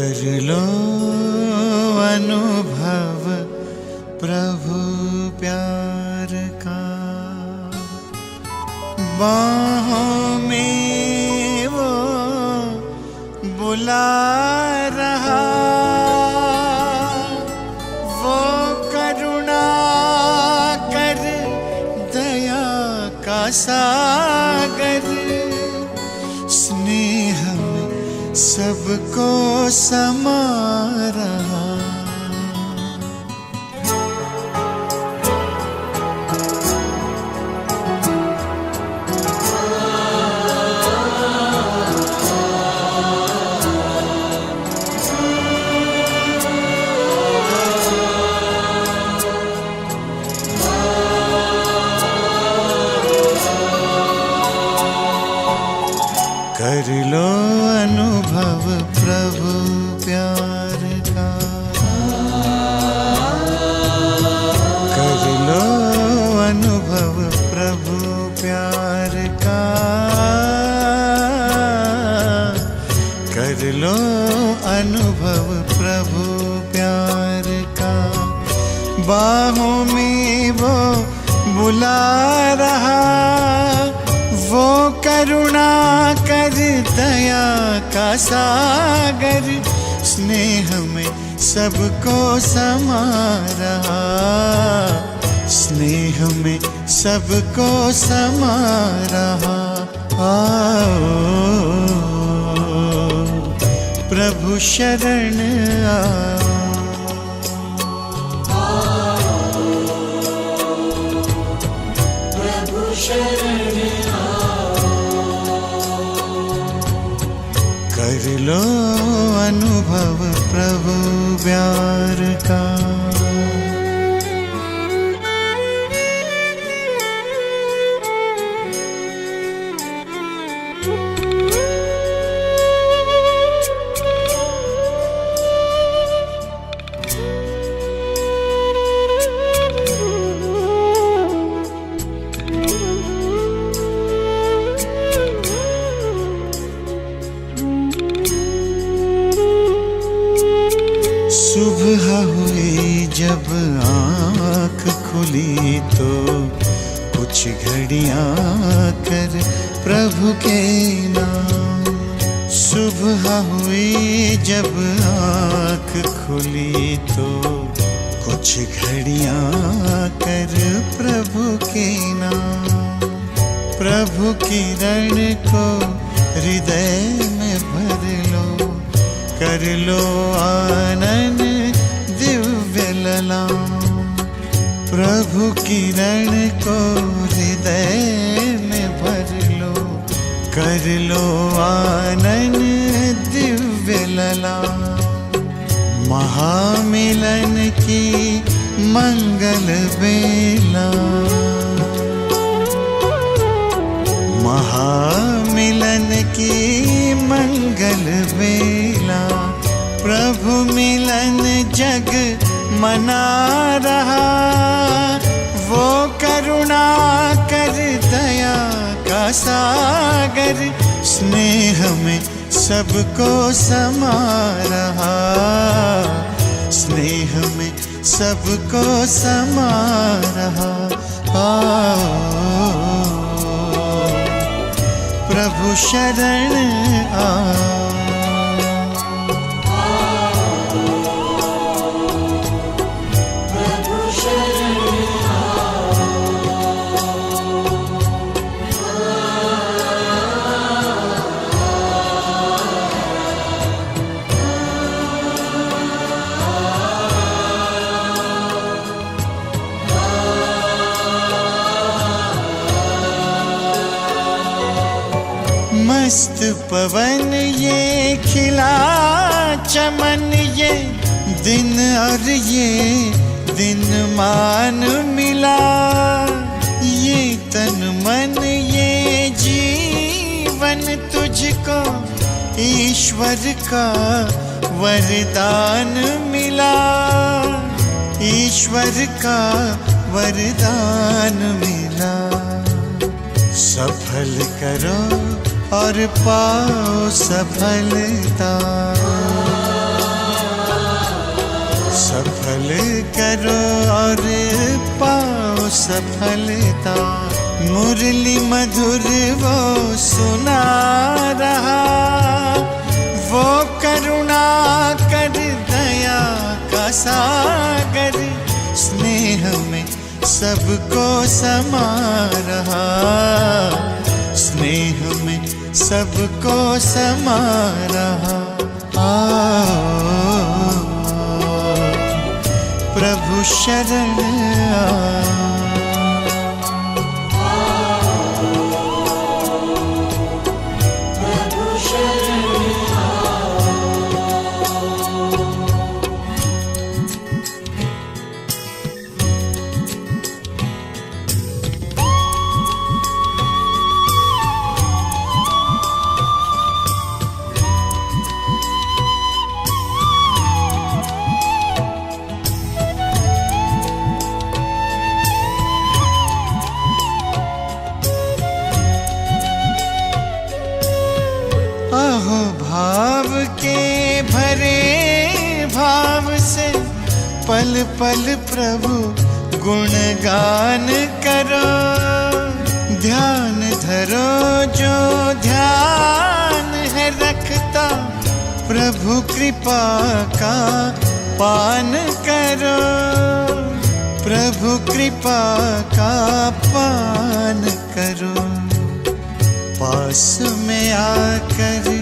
कर लो अनुभव प्रभु प्यार का, बाहों में वो बुला रहा, वो करुणा कर दया का सागर, स्नेह में सबको समा रहा। कर लो अनुभव प्रभु प्यार का, कर लो अनुभव प्रभु प्यार का, कर लो अनुभव प्रभु प्यार का, बाहों में वो बुला रहा, वो करुणा कर दया का सागर, स्नेह में सबको समा रहा, स्नेह में सबको समा रहा। आओ प्रभु शरण आओ, प्रभु शरण कर लो अनुभव प्रभु प्यार का। सुबह हुई जब आँख खुली तो कुछ घड़ियाँ कर प्रभु के नाम, सुबह हुई जब आँख खुली तो कुछ घड़ियाँ कर प्रभु के नाम, प्रभु किरण को हृदय में भर लो, कर लो आनंद दिव्य ललाम, प्रभु किरण को हृदय में भर लो, कर लो आनंद दिव्य ललाम, महामिलन की मंगल बेला, महामिलन की मंगल बेला, प्रभु मिलन जग मना रहा, वो करुणा कर दया का सागर, स्नेह में सबको समा रहा, स्नेह में सबको समा रहा। प्रभु शरण आओ, मस्त पवन ये खिला चमन, ये दिन और ये दिन मान मिला, ये तन मन ये जीवन तुझको ईश्वर का वरदान मिला, ईश्वर का वरदान मिला। सफल करो और पाओ सफलता, कबूल करो और पाओ सफलता। मुरली मधुर वो सुना रहा, वो करुणा कर दया का सागर, स्नेह में सबको समा रहा, स्नेह में सबको समा रहा। प्रभु शरण पल पल प्रभु गुणगान करो। ध्यान धरो जो ध्यान है रखता, प्रभु कृपा का पान करो, प्रभु कृपा का पान करो। पास में आकर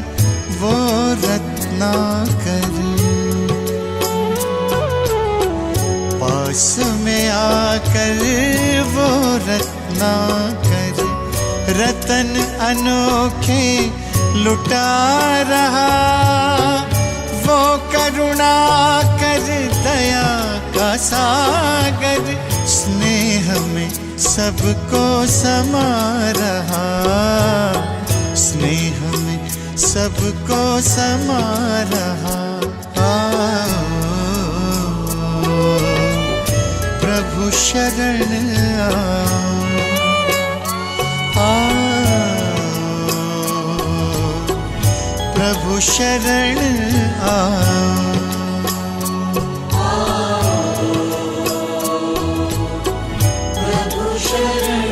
वो रत्नाकर, पास में आकर वो रत्नाकर, रतन अनोखे लुटा रहा, वो करुणा कर दया का सागर, स्नेह में सबको समा रहा, स्नेह में सबको समा रहा। प्रभु शरण प्रभु शरण प्रभु शरण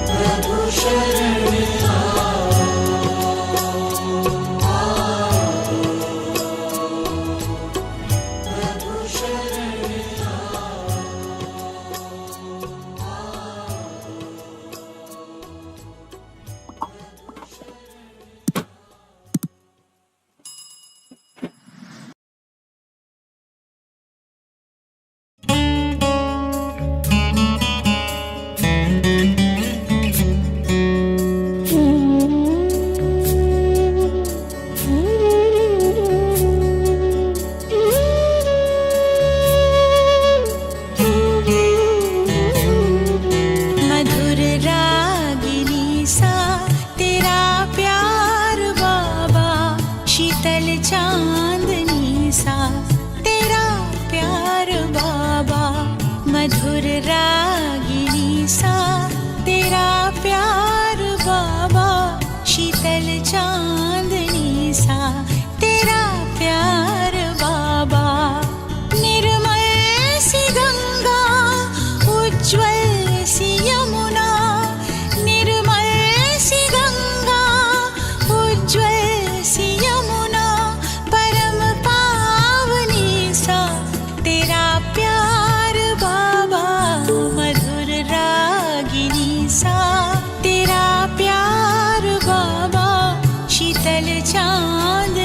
प्रभु शरण चांदनी सा तेरा प्यार बाबा, मधुर रागिनी सा तेरा प्यार बाबा, शीतल चांदनी सा तेरा प्यार बाबा। निर्मल सी गंगा उज्ज्वल सी यमुना, निर्मल सी गंगा उज्ज्वल सी यमुना, परम पावनी सा तेरा प्यार बाबा, मधुर रागिनी सा तेरा प्यार बाबा, शीतल चांद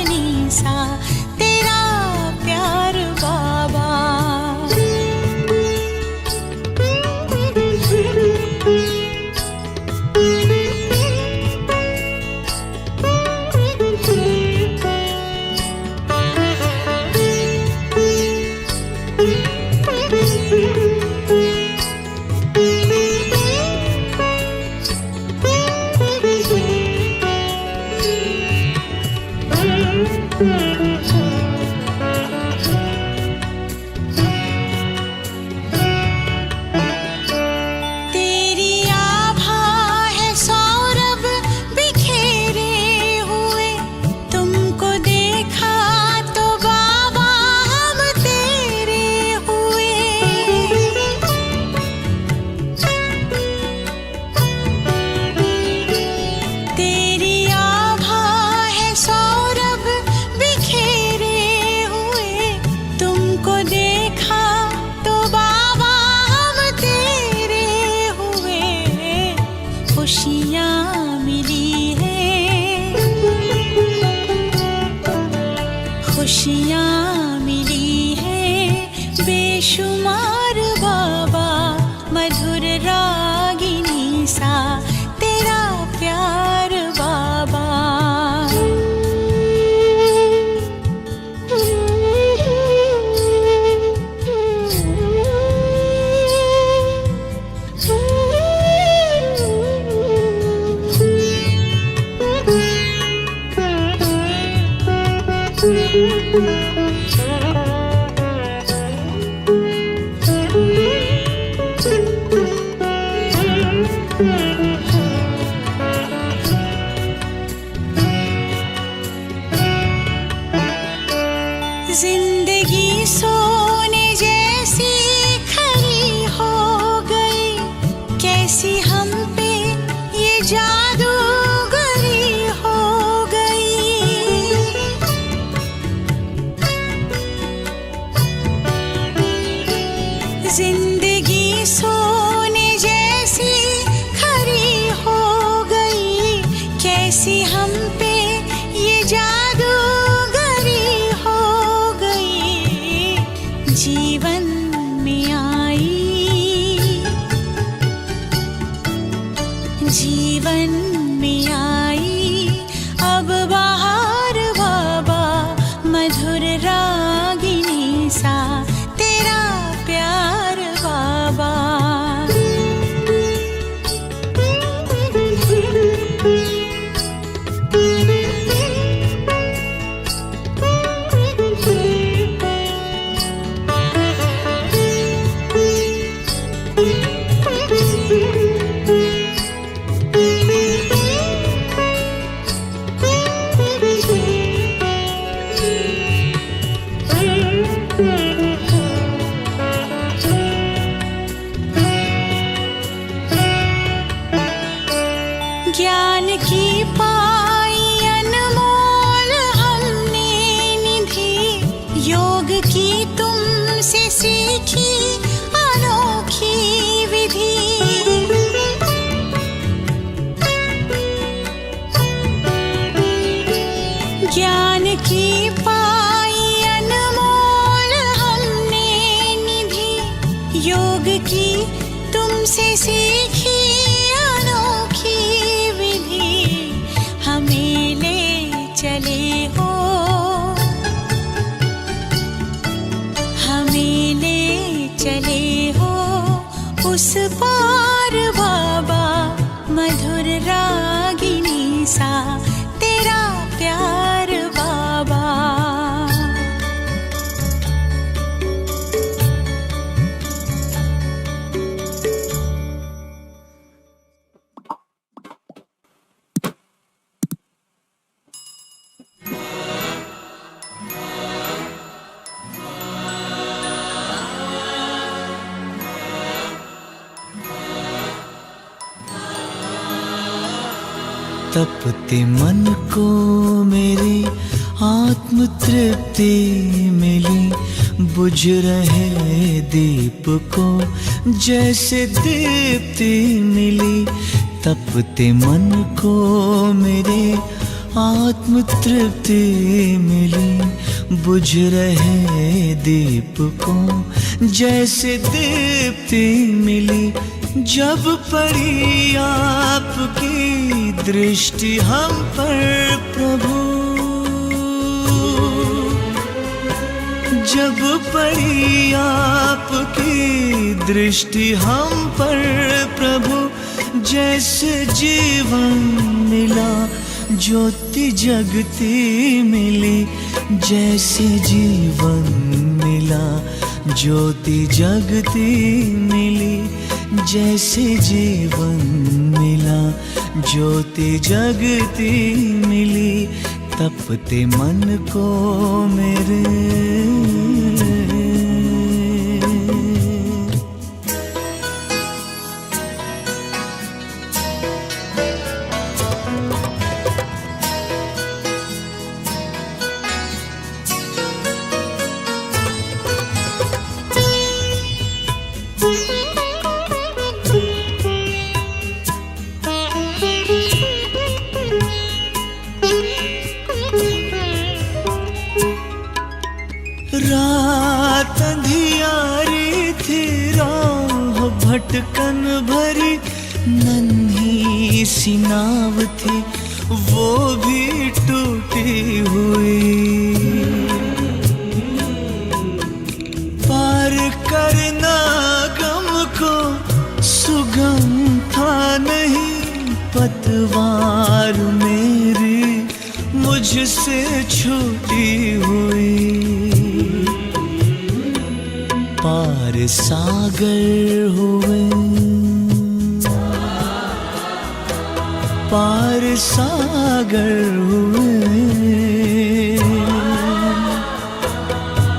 जीवन में आई अब बाहर बाबा, मधुर रागिनी सा तेरा प्यार बाबा। ज्ञान की पाई अनमोल हमने निधि, योग की तुमसे सीखी अनोखी विधि। ज्ञान की पाई अनमोल हमने निधि, योग की तुमसे सीखी अनोखी विधि। हमें ले चले हो, हमें ले चले हो उस पार बाबा, मधुर रागिनी सा तेरा प्यार बाबा। तपते मन को मेरी आत्म तृप्ति मिली, बुझ रहे दीप को जैसे दीप्ति मिली। तपते मन को मेरे आत्म तृप्ति मिली, बुझ रहे दीप को जैसे दीप्ति मिली। जब पड़ी आपकी दृष्टि हम पर प्रभु, जब पड़ी आपकी दृष्टि हम पर प्रभु, जैसे जीवन मिला ज्योति जगती मिली, जैसे जीवन मिला ज्योति जगती मिली, जैसे जीवन मिला ज्योति जगती मिली। तपते मन को मेरे रात अंधियारी थी, राह भटकन भरी, नन्ही सी नाव थी वो भी टूटी हुई। पार करना गम को सुगम था नहीं, पतवार मेरी मुझसे छूटी हुई। पार सागर हुए, पार सागर हुए,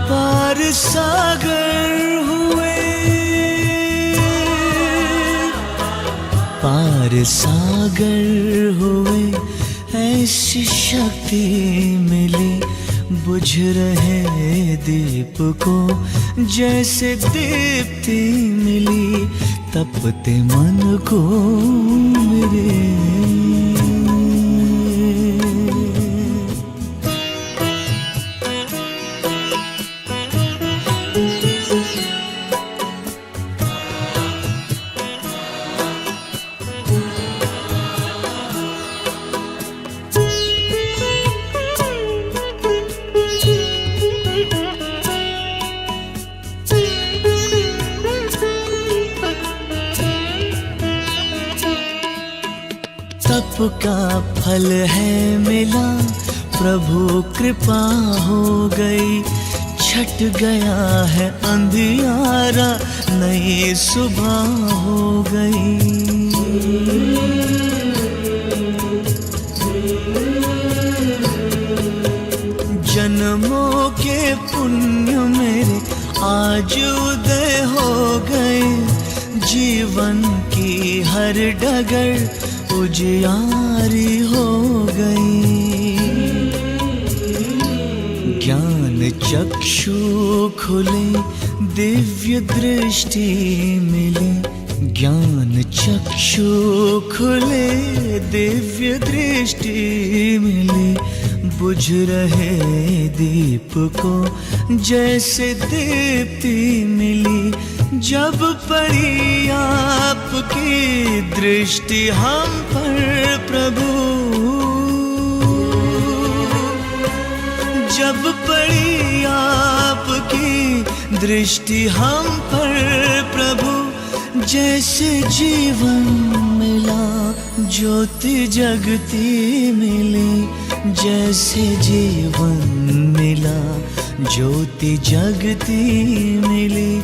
पार सागर हुए, पार सागर हुए। ऐसी शक्ति मिली, बुझ रहे दीप को जैसे दीप्ति मिली। तपते मन को मेरे तप का फल है मिला, प्रभु कृपा हो गई। छट गया है अंधियारा, नई सुबह हो गई। जन्मों के पुण्य मेरे आज उदय हो गए, जीवन की हर डगर उजियारी हो गई। ज्ञान चक्षु खुले, दिव्य दृष्टि मिले। ज्ञान चक्षु खुले, दिव्य दृष्टि मिले। बुझ रहे दीप को जैसे दीप्ति मिली, जब पड़ी आपकी दृष्टि हम पर प्रभु। जब पड़ी आपकी दृष्टि हम पर प्रभु, जैसे जीवन मिला ज्योति जगती मिली। जैसे जीवन मिला ज्योति जगती मिली।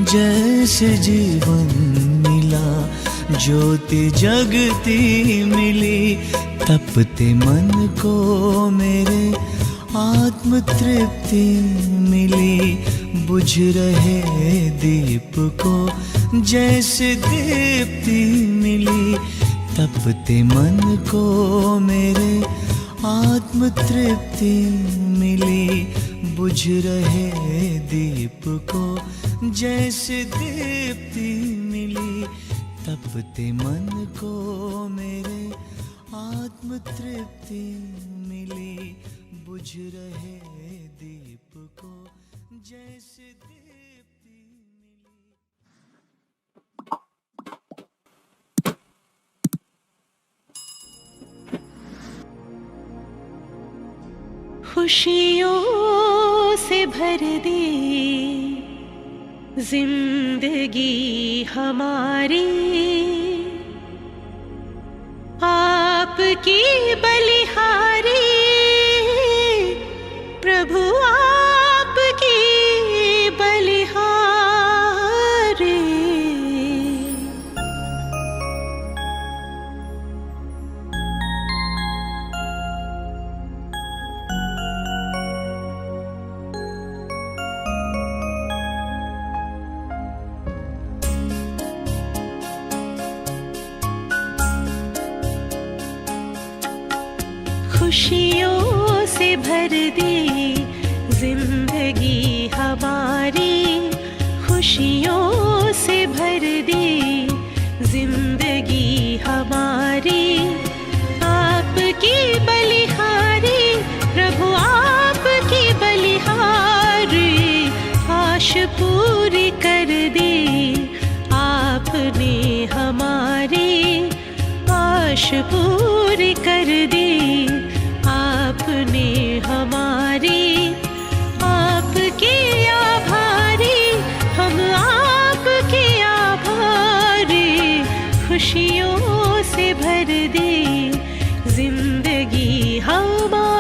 जैसे जीवन मिला ज्योति जगती मिली। तपते मन को मेरे आत्म तृप्ति मिली। बुझ रहे दीप को जैसे दीप्ति मिली। तपते मन को मेरे आत्म तृप्ति मिली। बुझ रहे दीप को जैसे दीप्ति मिली। तपते मन को मेरे आत्म तृप्ति मिली। बुझ रहे दीप को जैसे दीप्ति मिली। खुशियों से भर दे जिंदगी हमारी, आपकी बलिहारी प्रभु, आपकी बलिहारी। खुशियों से भर दे जिंदगी हमारी। खुशियों से भर दे जिंदगी हमारी, आपकी बलिहारी प्रभु, आपकी बलिहारी। आश पूरी कर दे आपने हमारी, आश पूरी कर दे आपने हमारी। आपके आभारी हम, आपके आभारी। खुशियों से भर दे जिंदगी हमारी।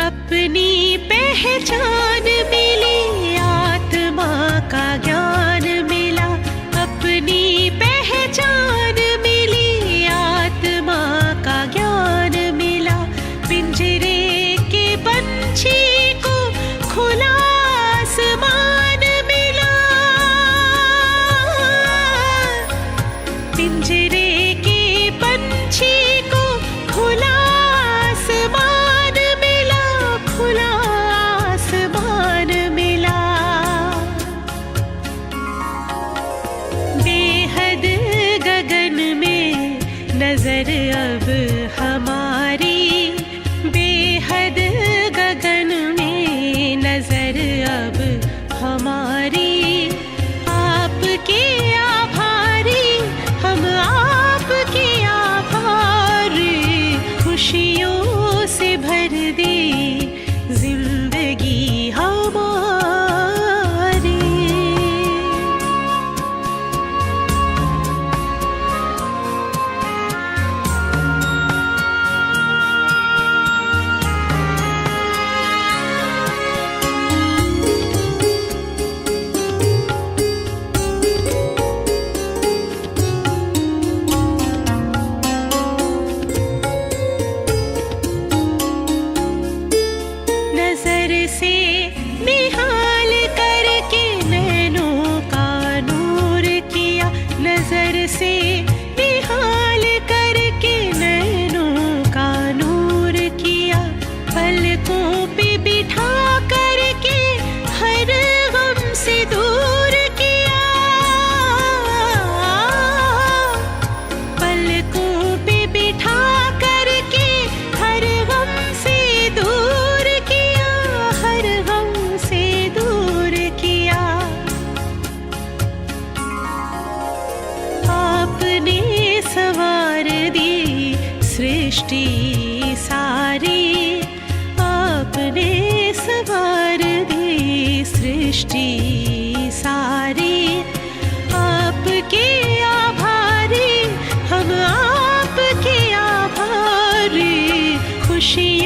अपनी पहचान मिली, आत्मा का ज्ञान मिला। अपनी पहचान मिली, आत्मा का ज्ञान मिला। पिंजरे के पंछी को खुला आसमान मिला। पिंजरे के पंछी को खुला आसमान मिला, खुला आसमान।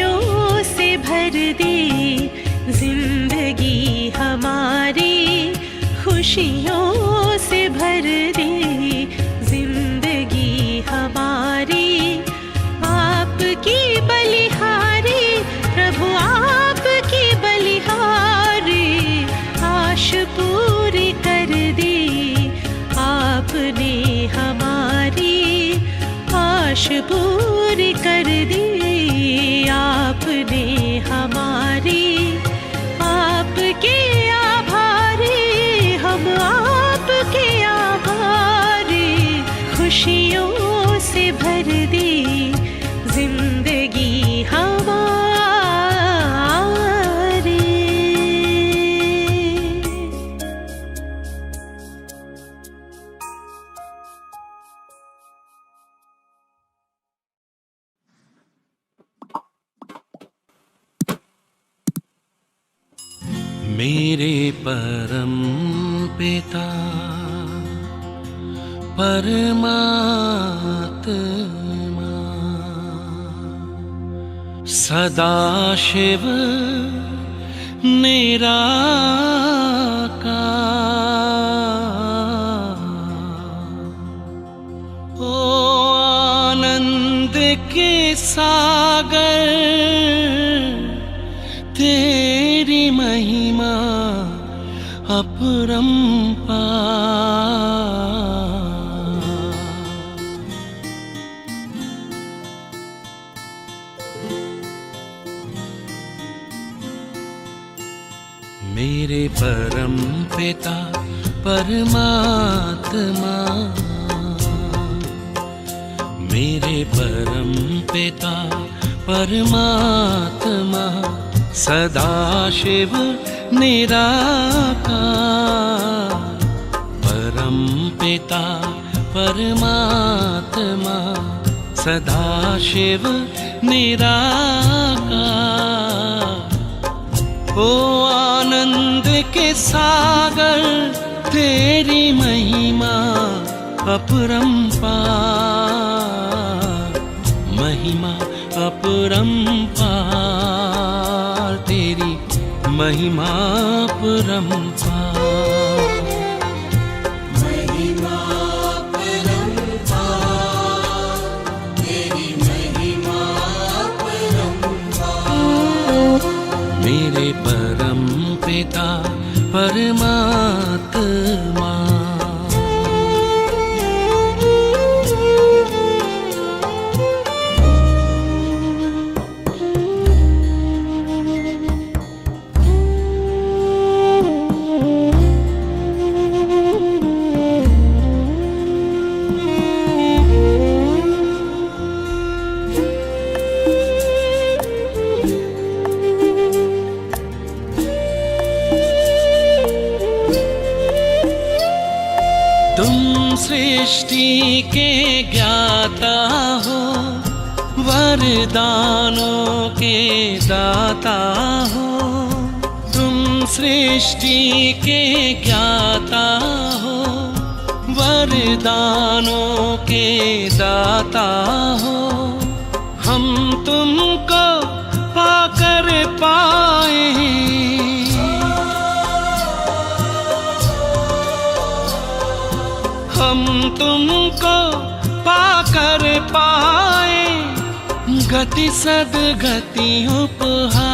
खुशियों से भर दे जिंदगी हमारी, खुशियों से भर दे जिंदगी हमारी। आपकी बलिहारी प्रभु, आपकी बलिहारी, आश पूरी कर दी आपने हमारी, आश पूरी कर दी आपने हमारी। आपके आभारी हम, आपके आभारी, खुशियों से भर दी जिंदगी हमारी। मेरे परम पिता परमात्मा सदाशिव निराकार, ओ आनंद के सागर, तेरी महिमा अपरंपार। मेरे परम पिता परमात्मा, मेरे परम पिता परमात्मा सदाशिव निराकार, परम पिता परमात्मा सदाशिव निराकार। ओ आनंद के सागर, तेरी महिमा अपरंपार, महिमा अपरंपार, तेरी महिमा अपरंपार। मेरे परम पिता परमात्मा। तुम सृष्टि के ज्ञाता हो, वरदानों के दाता हो। तुम सृष्टि के ज्ञाता हो, वरदानों के दाता हो। हम तुमको पाकर पाए, हम तुमको पाकर पाए, गति सदगति उपहार,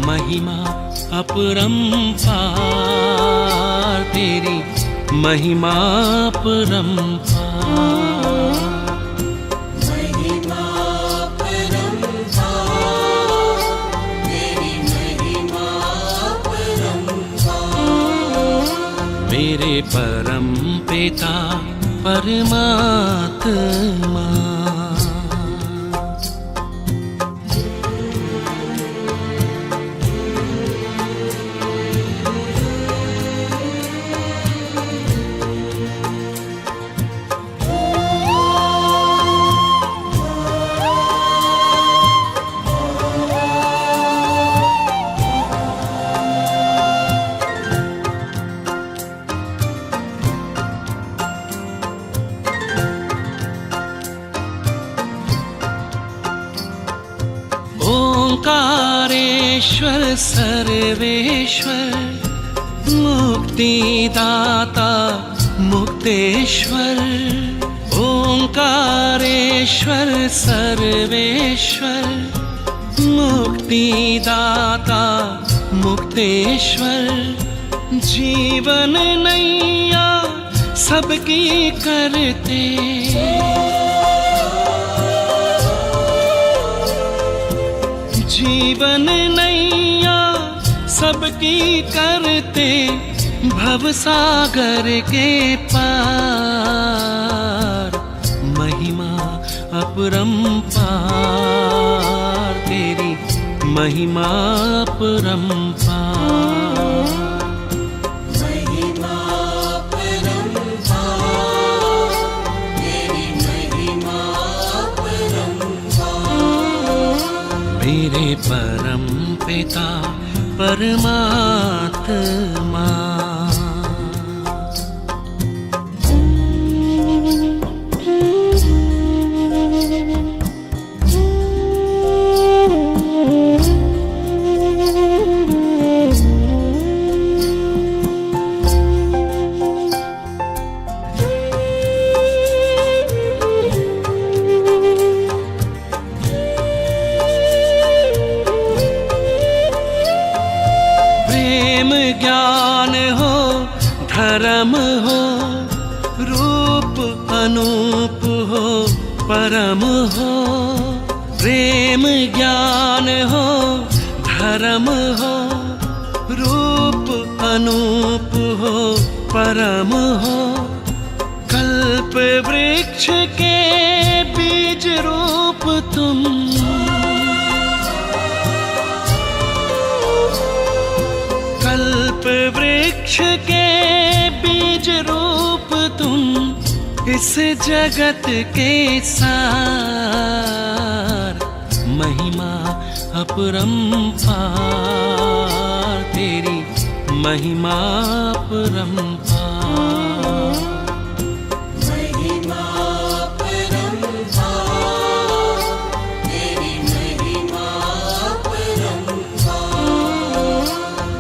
महिमा अपरंपार, तेरी महिमा अपरंपार। मेरे परम पिता परमात्मा। ओंकारेश्वर सर्वेश्वर मुक्तिदाता मुक्तेश्वर। ओंकारेश्वर सर्वेश्वर मुक्तिदाता मुक्तेश्वर। जीवन नैया सबकी करते, जीवन नैया सबकी करते, भवसागर के पार महिमा अपरंपार तेरी महिमा अपरंपार। मेरे परम पिता परमात्मा। ज्ञान हो धर्म हो रूप अनूप हो परम हो। प्रेम ज्ञान हो धर्म हो रूप अनूप हो परम हो। कल्प वृक्ष के बीज रूप तुम, कल्प वृक्ष के बीज रूप तुम। इस जगत के सार महिमा अपरंपार तेरी महिमा अपरंपार।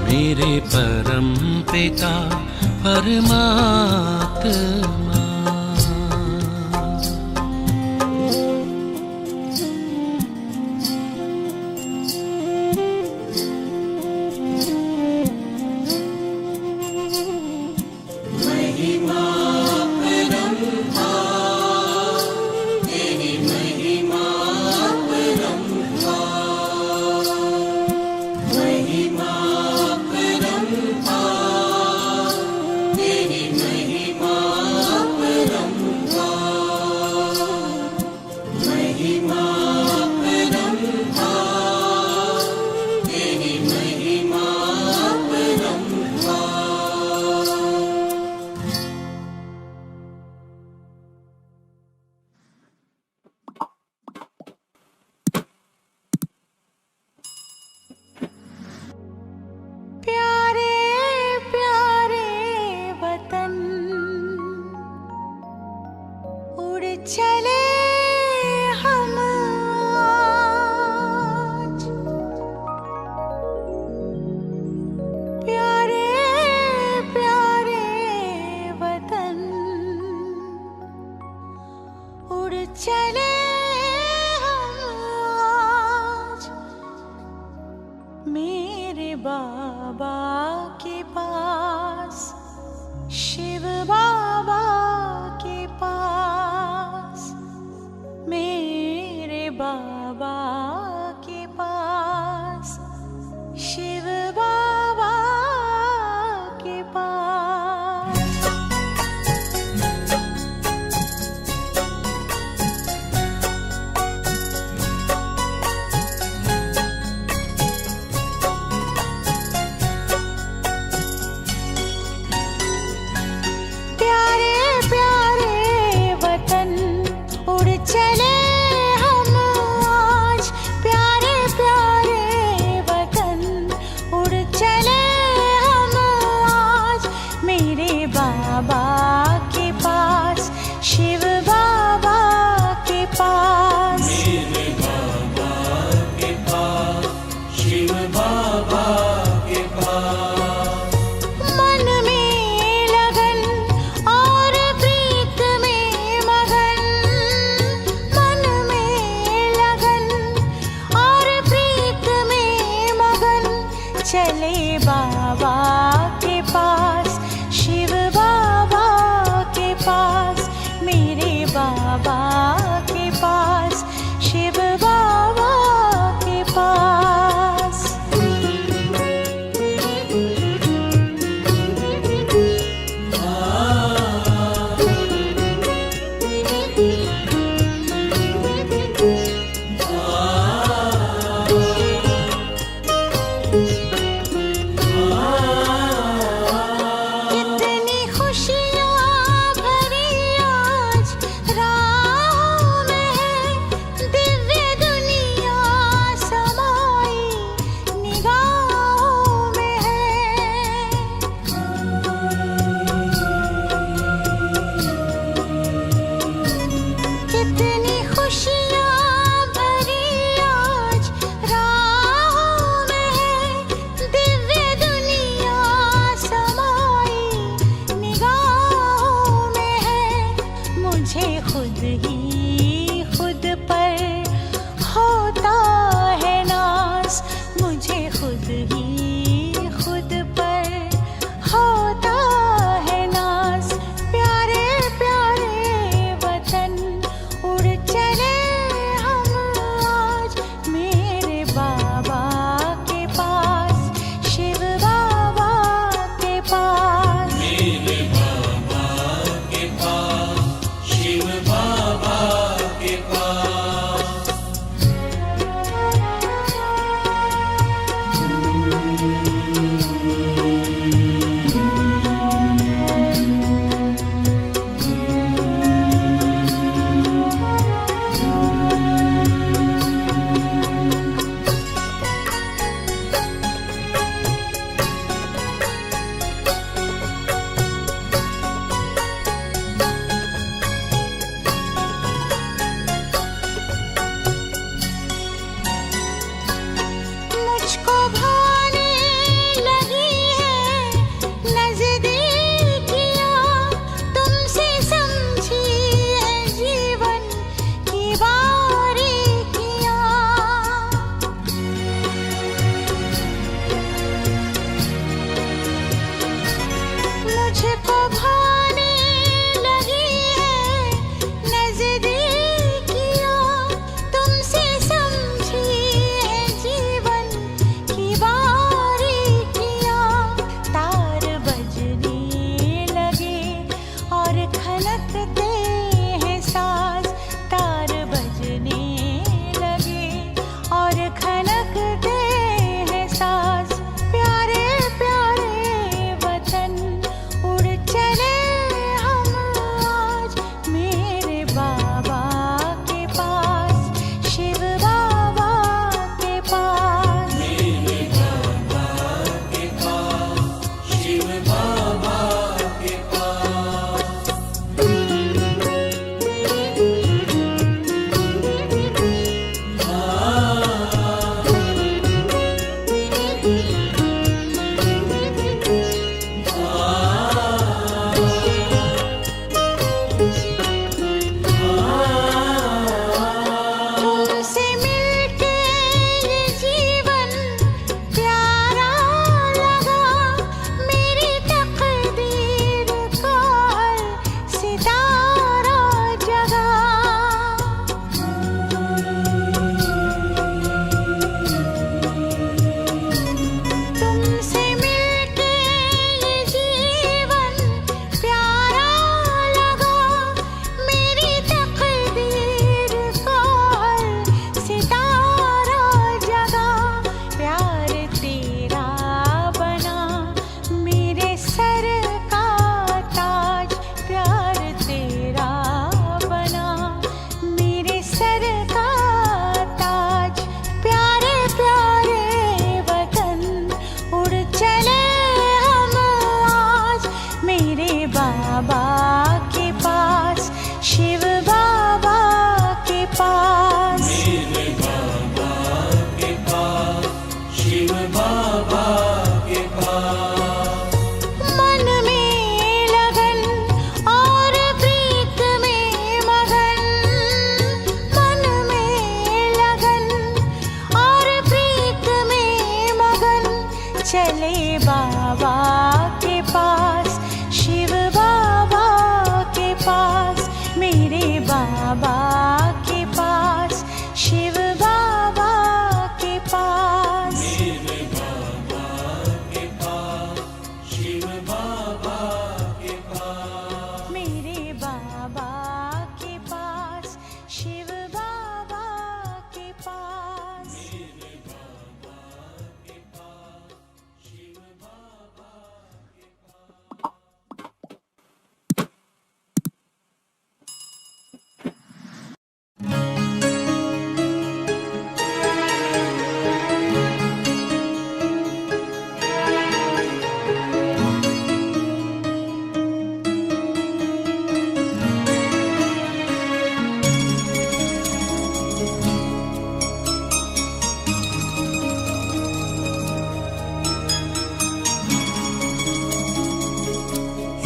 मेरे परम पिता परमात्मा। चले हम आज प्यारे प्यारे वतन, उड़ चले हम आज मेरे बाबा के पास, शिव बाबा के पास, मेरे बाबा के पास, शिव बाबा के पास। प्यारे प्यारे वतन, उड़ चले हम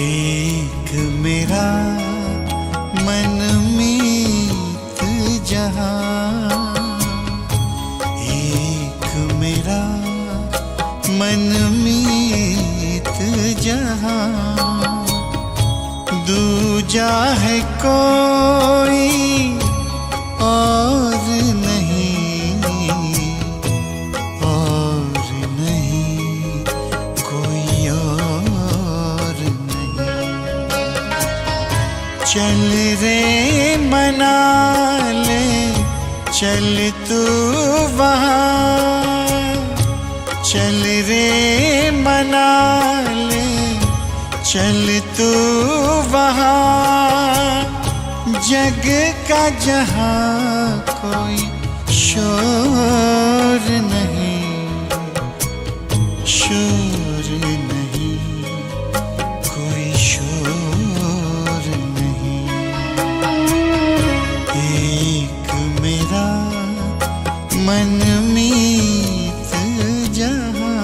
एक मेरा मनमीत जहां, एक मेरा मनमीत जहां, दूजा है कोई और नहीं, और नहीं कोई और नहीं। चल रे मना ले चल तू वहाँ, चल रे मना ले चल तू वहाँ, जग का जहाँ कोई शोर नहीं, शोर नहीं कोई शोर नहीं। एक मेरा मनमीत जहां।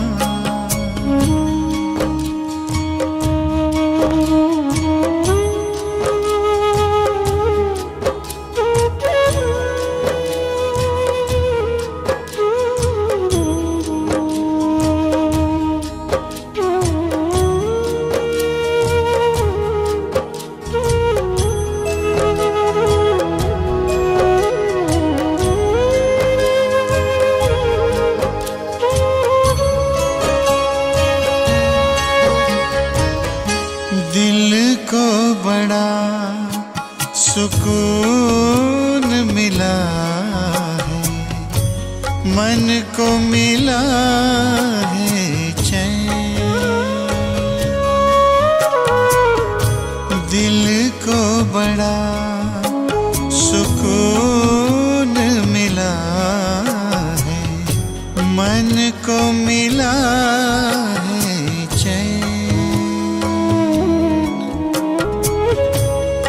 दिल को बड़ा सुकून मिला है, मन को मिला है चैन। दिल को बड़ा सुकून मिला है, मन को मिला है चैन।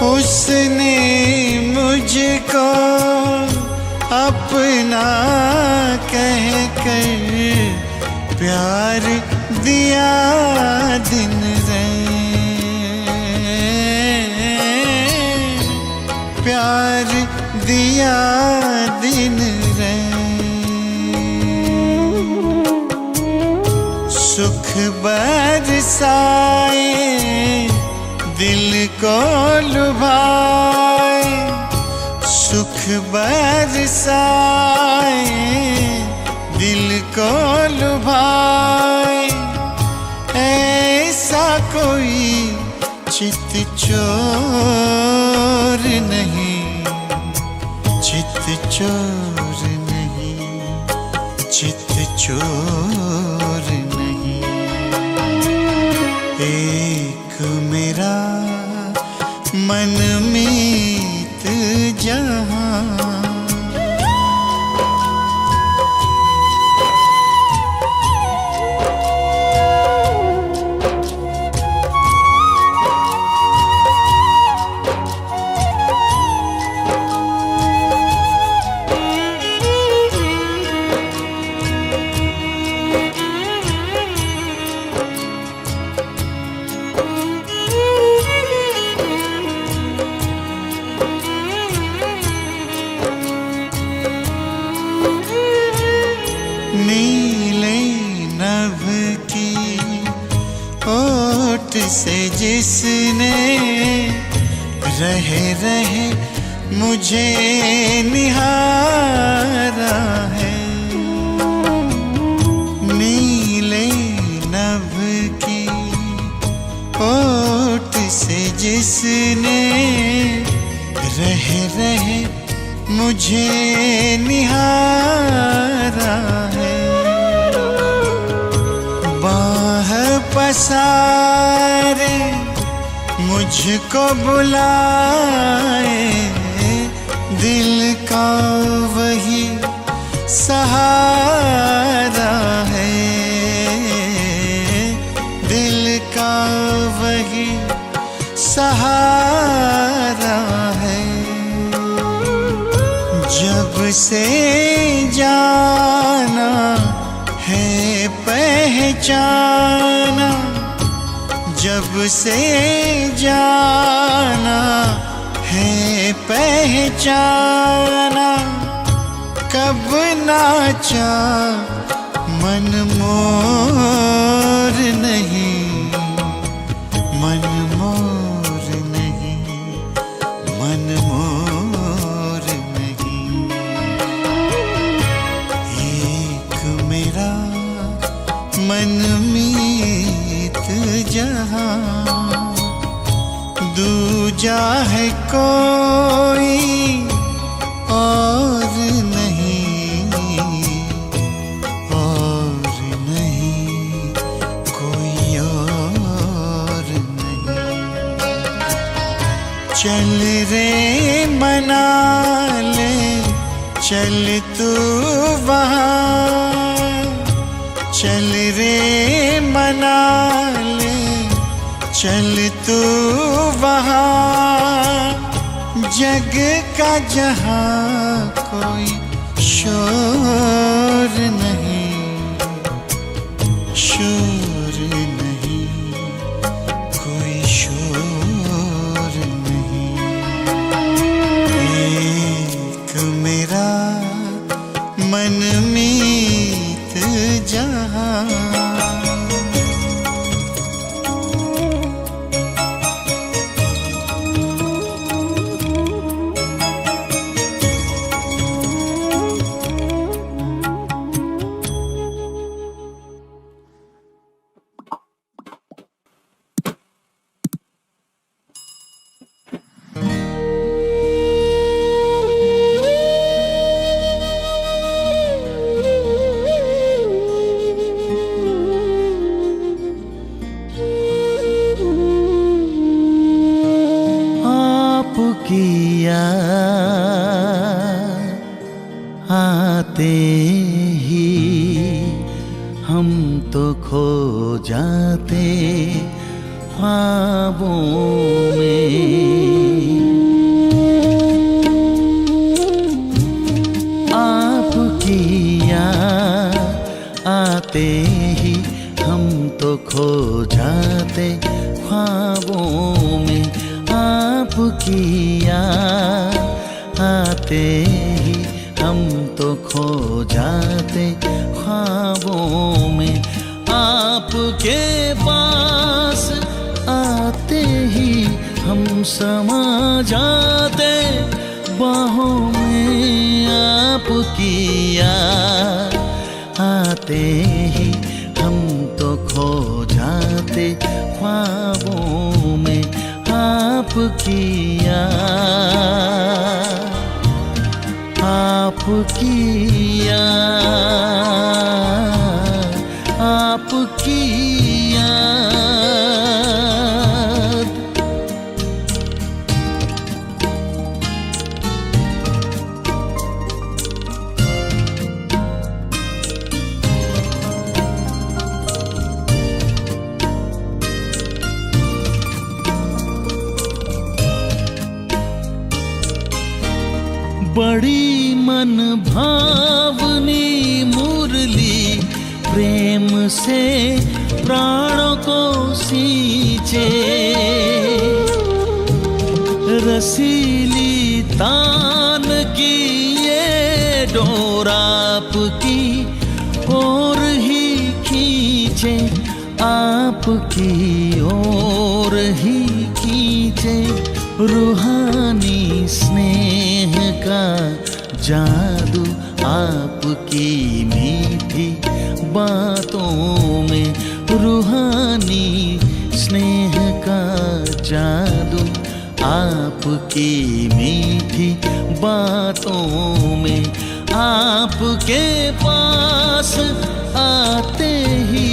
उसने मुझको अपना कहकर प्यार दिया दिन रैन, प्यार दिया दिन रैन। सुख बरसाए दिल को लुभाए, सुख बरसाए दिल को लुभाए, ऐसा कोई चित चोर नहीं, चित चोर नहीं, चित चोर नहीं। एक मेरा मनमीत जहां। नीले नभ की ओट से जिसने रहे रहे मुझे निहारा है, नीले नभ की ओट से जिसने रहे रहे मुझे निहारा है। बाह पसारे मुझको बुलाए, दिल का वही सहारा है, दिल का वही सहारा है। जब से जाना है पहचाना, जब से जाना है पहचाना, कब नाचा मन मोर नहीं, मन मोर नहीं, मन मोर नहीं। एक मेरा मनमीत जहां, दूजा है कोई और नहीं, और नहीं कोई और नहीं। चल रे मना ले चल तू वहाँ, चल रे मना ले चल तू वहाँ। जग का जहाँ कोई शोर नहीं, शोर नहीं, कोई शोर नहीं। एक मेरा मनमीत जहाँ। आते ही हम तो खो जाते ख्वाबों में। आपकी याद आते ही हम तो खो जाते ख्वाबों में। आपकी याद आते ही हम तो खो जाते ख्वाबों में। आपके पास आते ही हम समा जाते बाहों में। आपकी याद आते ही हम तो खो जाते ख्वाबों में। आपकी याद, आपकी याद, आपकी याद। बड़ी मन भावनी मुरली प्रेम से प्राणों को सींचे। रसीली तान की ये डोर आपकी ओर ही खींचे, आपकी ओर ही खींचे। रूहानी स्नेह का जादू आपकी मीठी बातों में। रूहानी स्नेह का जादू आपकी मीठी बातों में। आपके पास आते ही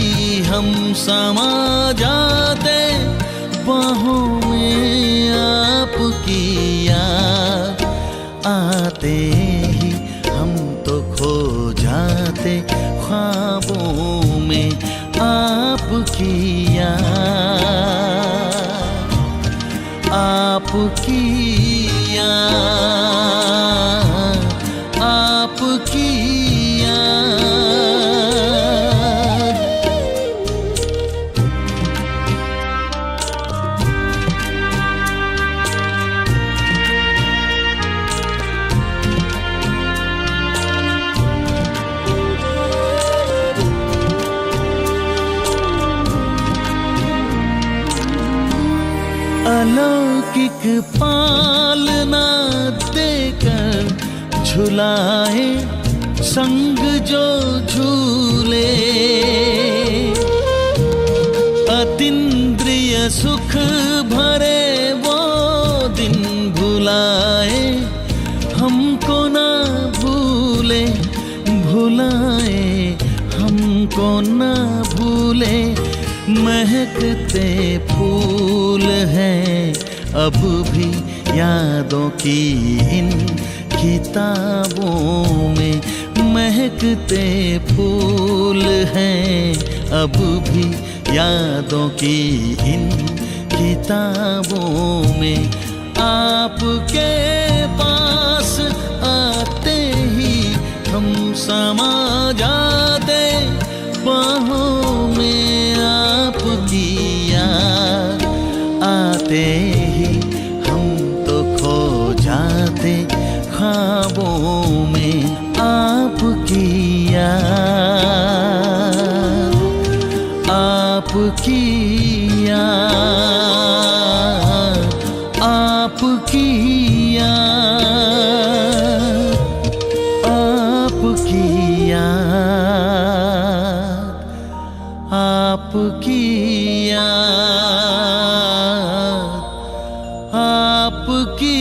हम समा जाते बाहों में। आपकी याद आते ही हम तो खो जाते ख्वाबों में। आपकी याद, आपकी याद, आपकी याद। पालना देकर झुलाए संग जो झूले, अतीन्द्रिय सुख भरे वो दिन भुलाए, हमको ना भूले, भुलाए हमको ना भूले। महकते फूल हैं अब भी यादों की इन किताबों में, महकते फूल हैं अब भी यादों की इन किताबों में। आपके पास आते ही हम समा जाते बाहों में, आपकी याद आते ही हम तो खो जाते ख्वाबों में। आपकी याद, आपकी याद, आपकी याद, आपकी याद, आपकी याद, आपकी